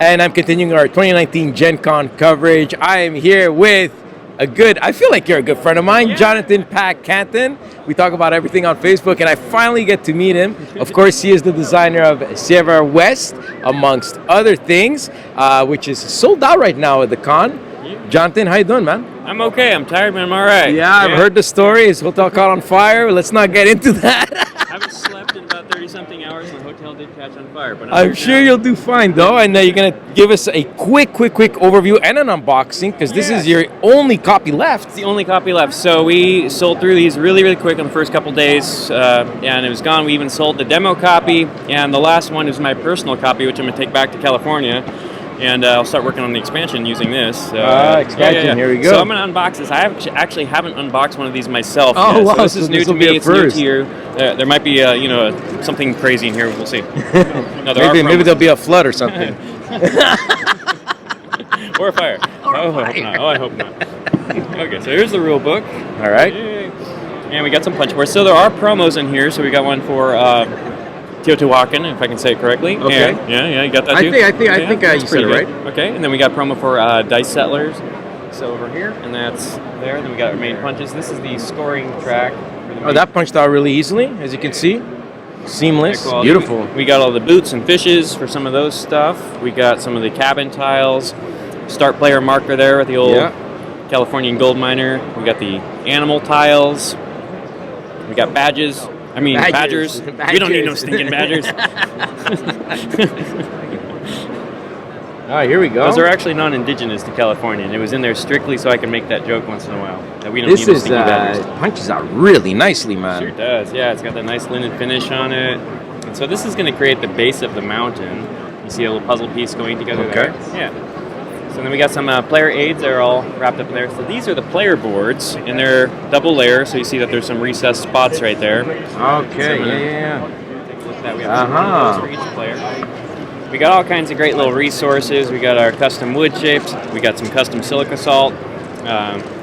and I'm continuing our 2019 Gen Con coverage. I am here with I feel like you're a good friend of mine, Jonathan Pack Canton. We talk about everything on Facebook, and I finally get to meet him. Of course, he is the designer of Sierra West, amongst other things, which is sold out right now at the con. Jonathan, how you doing, man? I'm okay. I'm tired, but I'm all right. Yeah, I've heard the story. His hotel caught on fire. Let's not get into that. I haven't slept in about 30-something hours, and the hotel did catch on fire. But I'm sure you'll do fine, though. And you're going to give us a quick overview and an unboxing, because this is your only copy left. It's the only copy left. So we sold through these really quick on the first couple days, and it was gone. We even sold the demo copy, and the last one is my personal copy, which I'm going to take back to California. And I'll start working on the expansion using this. Expansion, here we go. So I'm going to unbox this. I actually haven't unboxed one of these myself yet. Wow. So this is new to me. It's first. new to you. There might be, something crazy in here. We'll see. No, maybe there'll be a flood or something. Or a fire. I hope not. Okay, so here's the rule book. All right. And we got some punch boards. So there are promos in here. So we got one for Teotihuacan, if I can say it correctly. Okay. And, yeah, you got that too? I think you said it right. Okay, and then we got promo for Dice Settlers. So over here, and that's there. Then we got our main punches. This is the scoring track. That punched out really easily, as you can see. Seamless, beautiful. We got all the boots and fishes for some of those stuff. We got some of the cabin tiles. Start player marker there with the old Californian gold miner. We got the animal tiles. We got badges. Badgers. We don't need no stinking badgers. All right, here we go. Those are actually non-indigenous to California, and it was in there strictly so I can make that joke once in a while. That we don't need no stinking badgers. Punches out really nicely, man. Sure does. Yeah, it's got that nice linen finish on it. And so this is going to create the base of the mountain. You see a little puzzle piece going together there. Yeah. So then we got some player aids that are all wrapped up there. So these are the player boards, and they're double layer, so you see that there's some recessed spots right there. Okay, so take a look at that. We have some for each player. We got all kinds of great little resources. We got our custom wood shapes. We got some custom silica salt,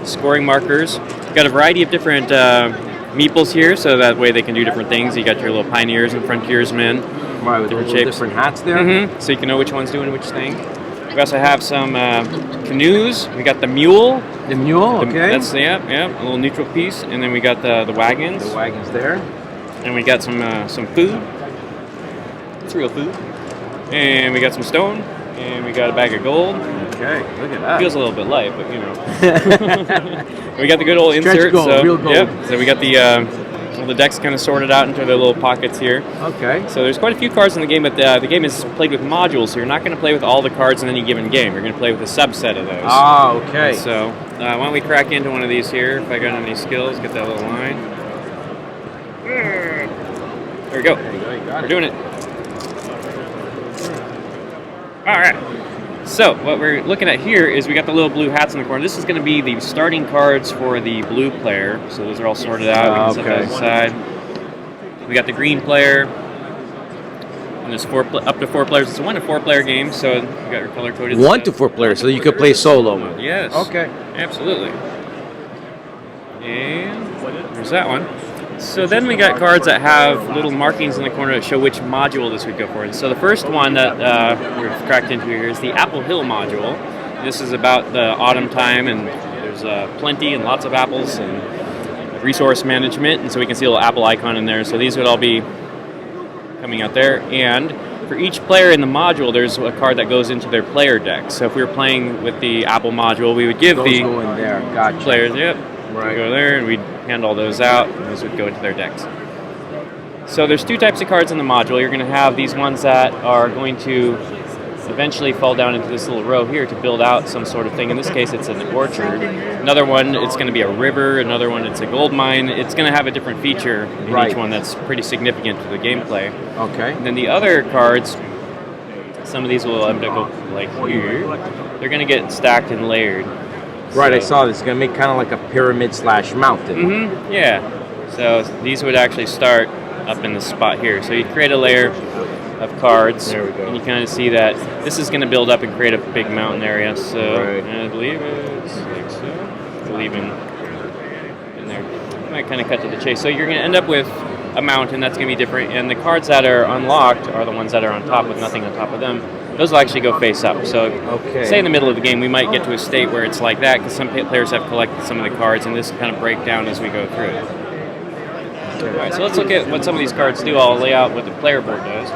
scoring markers. We got a variety of different meeples here, so that way they can do different things. You got your little pioneers and frontiersmen. Right, with different shapes. Different hats there. So you can know which one's doing which thing. We also have some canoes. We got the mule. The mule, okay. That's a little neutral piece. And then we got the wagons. The wagons there. And we got some food. It's real food. And we got some stone. And we got a bag of gold. Okay, look at that. Feels a little bit light, but you know. We got the good old insert. Gold, real gold. Yep. So we got the decks kind of sorted out into their little pockets here. Okay. So there's quite a few cards in the game, but the game is played with modules, so you're not going to play with all the cards in any given game. You're going to play with a subset of those. Ah, okay. And so why don't we crack into one of these here? If I got any skills, get that little line. There we go. There you go. You got We're doing it. All right. So what we're looking at here is we got the little blue hats in the corner. This is going to be the starting cards for the blue player. So those are all sorted out. We can set that aside. We got the green player. And there's up to 4 players. It's a 1 to 4 player game, so you got your color coded. 1 to 4 players, so you could play solo. Yes. Okay. Absolutely. And there's that one. So then we got cards that have little markings in the corner that show which module this would go for. And so the first one that we've cracked into here is the Apple Hill module. This is about the autumn time, and there's plenty and lots of apples and resource management. And so we can see a little apple icon in there. So these would all be coming out there. And for each player in the module, there's a card that goes into their player deck. So if we were playing with the Apple module, we would give those go in there. Gotcha. Players, Right. Go there, and we'd hand all those out, and those would go into their decks. So there's 2 types of cards in the module. You're going to have these ones that are going to eventually fall down into this little row here to build out some sort of thing. In this case, it's an orchard. Another one, it's going to be a river. Another one, it's a gold mine. It's going to have a different feature in each one that's pretty significant to the gameplay. Okay. And then the other cards, some of these will end up like here. They're going to get stacked and layered. Right, I saw this. It's going to make kind of like a pyramid / mountain. Mm-hmm. Yeah. So these would actually start up in the spot here. So you'd create a layer of cards. There we go. And you kind of see that this is going to build up and create a big mountain area. So right. I believe it's like so. I believe in there. I might kind of cut to the chase. So you're going to end up with a mountain that's going to be different. And the cards that are unlocked are the ones that are on top with nothing on top of them. those will actually go face up. So Okay. say in the middle of the game, we might get to a state where it's like that because some players have collected some of the cards, and this will kind of break down as we go through it. All right, so let's look at what some of these cards do. I'll lay out what the player board does.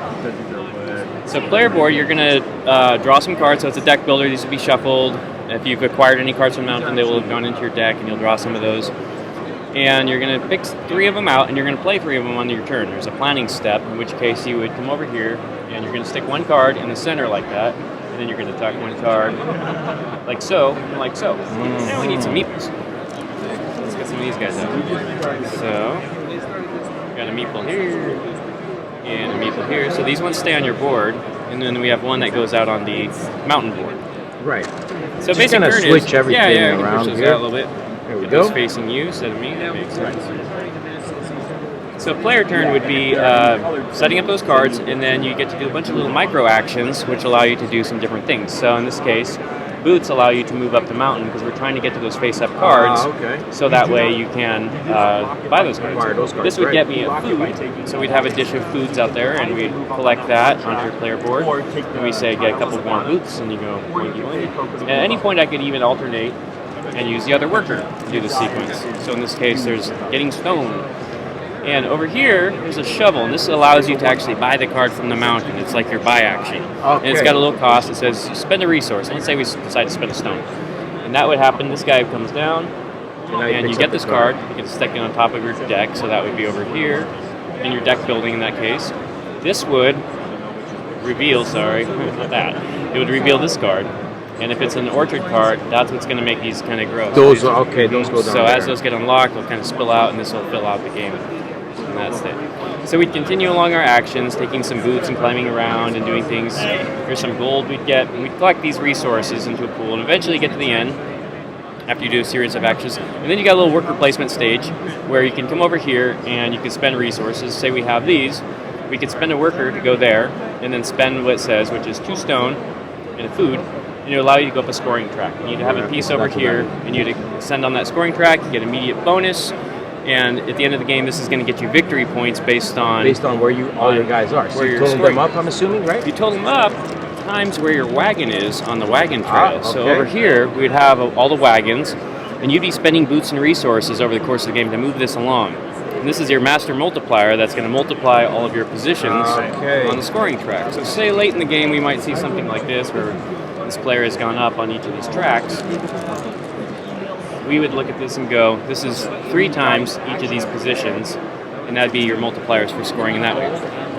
So player board, you're going to draw some cards. So it's a deck builder. These will be shuffled. If you've acquired any cards from Mountain, they will have gone into your deck, and you'll draw some of those. And you're going to pick 3 of them out, and you're going to play 3 of them on your turn. There's a planning step, in which case you would come over here, and you're going to stick 1 card in the center like that, and then you're going to tuck 1 card like so, and like so. Now we need some meeples. Let's get some of these guys out. So, got a meeple here, and a meeple here. So these ones stay on your board, and then we have one that goes out on the Mountain board. Right. So Just basically, gonna switch everything you around push those here. out a little bit. There we Get go. those facing you instead of me. That makes sense. So player turn would be setting up those cards, and then you get to do a bunch of little micro actions, which allow you to do some different things. So in this case, boots allow you to move up the mountain because we're trying to get to those face-up cards. Okay. So that way you can buy those cards. Acquire those cards, This would right. get me a food. So we'd have a dish of foods out there, and we'd collect that onto your player board. And we say get a couple more boots, and you go boinky boinky. At any point, I could even alternate and use the other worker to do the sequence. So in this case, there's getting stone. And over here, there's a shovel, and this allows you to actually buy the card from the mountain. It's like your buy action. And it's Okay. got a little cost. It says spend a resource. Let's say we decide to spend a stone. And that would happen. This guy comes down, and you get this card. You can stick it on top of your deck, so that would be over here in your deck building in that case. This would reveal, not that. It would reveal this card. And if it's an orchard card, that's what's going to make these kind of grow. Those are okay. Those go down. So as there. those get unlocked, they'll kind of spill out, and this will fill out the game. And that's it. So we'd continue along our actions, taking some boots and climbing around and doing things. Here's some gold we'd get, and we'd collect these resources into a pool, and eventually get to the end after you do a series of actions. And then you got a little worker placement stage where you can come over here and you can spend resources. Say we have these, we could spend a worker to go there, and then spend what it says, which is 2 stone and a food. And it'll allow you to go up a scoring track. You need to have a piece over here, and you send on that scoring track, you get immediate bonus, and at the end of the game, this is going to get you victory points based on where all your guys are. So where you you're total them scoring. up, I'm assuming, right? If you total them up, times where your wagon is on the wagon trail. So okay. over here, we'd have all the wagons, and you'd be spending boots and resources over the course of the game to move this along. And this is your master multiplier that's going to multiply all of your positions Okay. on the scoring track. So say late in the game, we might see something like this, where this player has gone up on each of these tracks. We would look at this and go, this is 3 times each of these positions, and that'd be your multipliers for scoring in that way.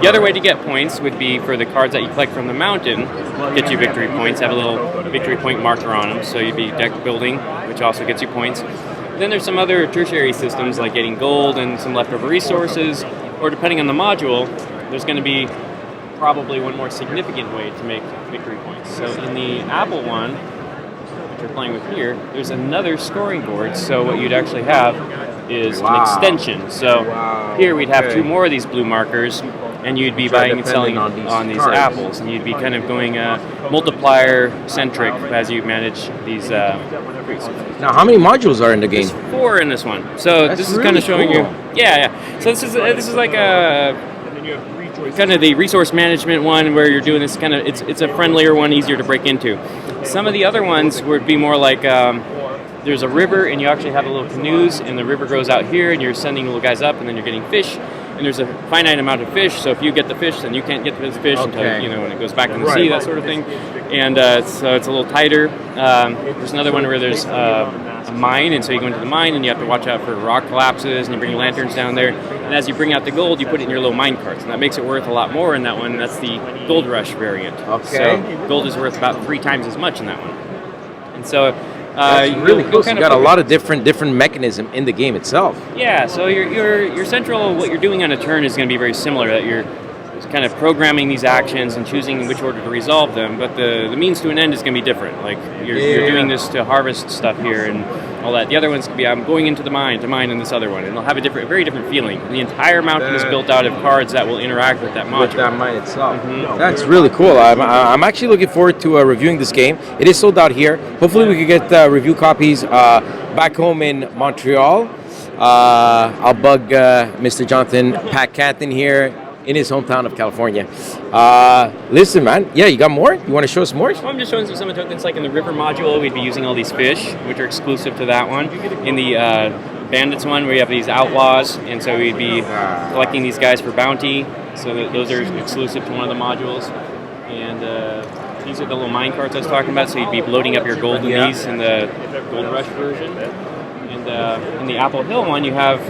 The other way to get points would be for the cards that you collect from the mountain, get you victory points, have a little victory point marker on them, so you'd be deck building, which also gets you points. Then there's some other tertiary systems like getting gold and some leftover resources, or depending on the module, there's going to be probably one more significant way to make victory points. So in the Apple one, which we're playing with here, there's another scoring board. So what you'd actually have is an extension. So here we'd have 2 more of these blue markers, and you'd be buying and selling on these cards. apples, and you'd be kind of going multiplier centric as you manage these. Now, how many modules are in the game? There's 4 in this one. So That's this is really kind of showing cool. you. Yeah. So this is like a kind of the resource management one where you're doing this kind of it's a friendlier one, easier to break into. Some of the other ones would be more like there's a river and you actually have the little canoes and the river goes out here and you're sending little guys up and then you're getting fish and there's a finite amount of fish, so if you get the fish then you can't get the fish until when it goes back in the sea, that sort of thing. And so it's a little tighter. There's another one where there's a mine, and so you go into the mine and you have to watch out for rock collapses and you bring your lanterns down there, and as you bring out the gold you put it in your little mine carts, and that makes it worth a lot more in that one. That's the Gold Rush variant. So gold is worth about 3 times as much in that one. And so That's really cool. So you got a focus- lot of different mechanism in the game itself. Yeah, so your central, what you're doing on a turn is going to be very similar, that you're kind of programming these actions and choosing which order to resolve them, but the means to an end is going to be different. Like you're doing this to harvest stuff here and all that. The other ones could be I'm going into the mine to mine in this other one, and they'll have a very different feeling. And the entire mountain is built out of cards that will interact with that module. With that mine itself. That's really cool. I'm actually looking forward to reviewing this game. It is sold out here. Hopefully we could get review copies back home in Montreal. I'll bug Mr. Jonathan Pat Canton here in his hometown of California. Listen, man, yeah, you got more? You want to show us more? Well, I'm just showing some summon tokens. Like in the river module, we'd be using all these fish, which are exclusive to that one. In the bandits one, we have these outlaws, and so we'd be collecting these guys for bounty. So those are exclusive to one of the modules. And these are the little mine carts I was talking about. So you'd be loading up your gold in these in the Gold Rush version. And in the Apple Hill one, you have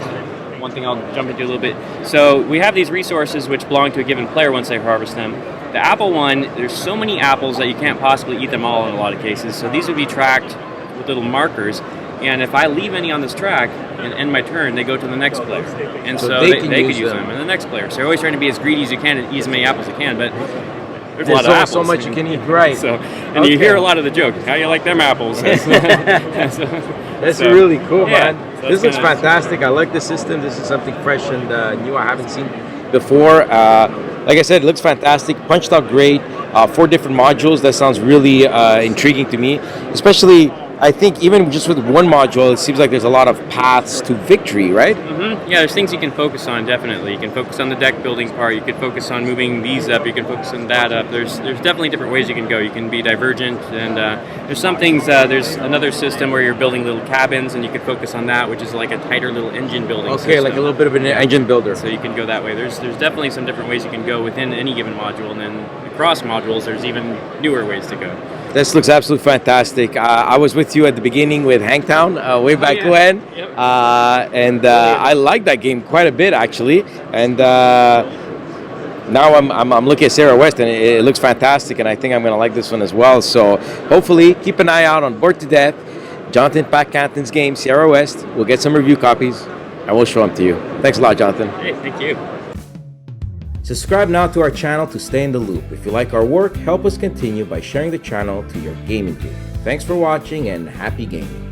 one thing I'll jump into a little bit. So we have these resources which belong to a given player once they harvest them. The apple one, there's so many apples that you can't possibly eat them all in a lot of cases. So these would be tracked with little markers. And if I leave any on this track and end my turn, they go to the next player. And so they could use them and the next player. So you're always trying to be as greedy as you can and eat as many apples as you can. But there's a lot of apples. So much you can eat, right? So, and you hear a lot of the joke, how you like them apples? That's really cool, man. So this looks fantastic. I like the system. This is something fresh and new I haven't seen before. Like I said, it looks fantastic. Punched out great. 4 different modules. That sounds really intriguing to me. Especially, I think even just with one module, it seems like there's a lot of paths to victory, right? Mm-hmm. Yeah, there's things you can focus on, definitely. You can focus on the deck building part. You can focus on moving these up. You can focus on that up. There's definitely different ways you can go. You can be divergent, and there's some things, there's another system where you're building little cabins, and you can focus on that, which is like a tighter little engine building system. Okay, like a little bit of an engine builder. So you can go that way. There's definitely some different ways you can go within any given module, and then across modules, there's even newer ways to go. This looks absolutely fantastic. I was with you at the beginning with Hangtown way back when, and I like that game quite a bit actually. And now I'm looking at Sierra West, and it looks fantastic, and I think I'm going to like this one as well. So hopefully, keep an eye out on Bored to Death, Jonathan Pat Canton's game, Sierra West. We'll get some review copies, and we'll show them to you. Thanks a lot, Jonathan. Hey, thank you. Subscribe now to our channel to stay in the loop. If you like our work, help us continue by sharing the channel to your gaming group. Thanks for watching and happy gaming.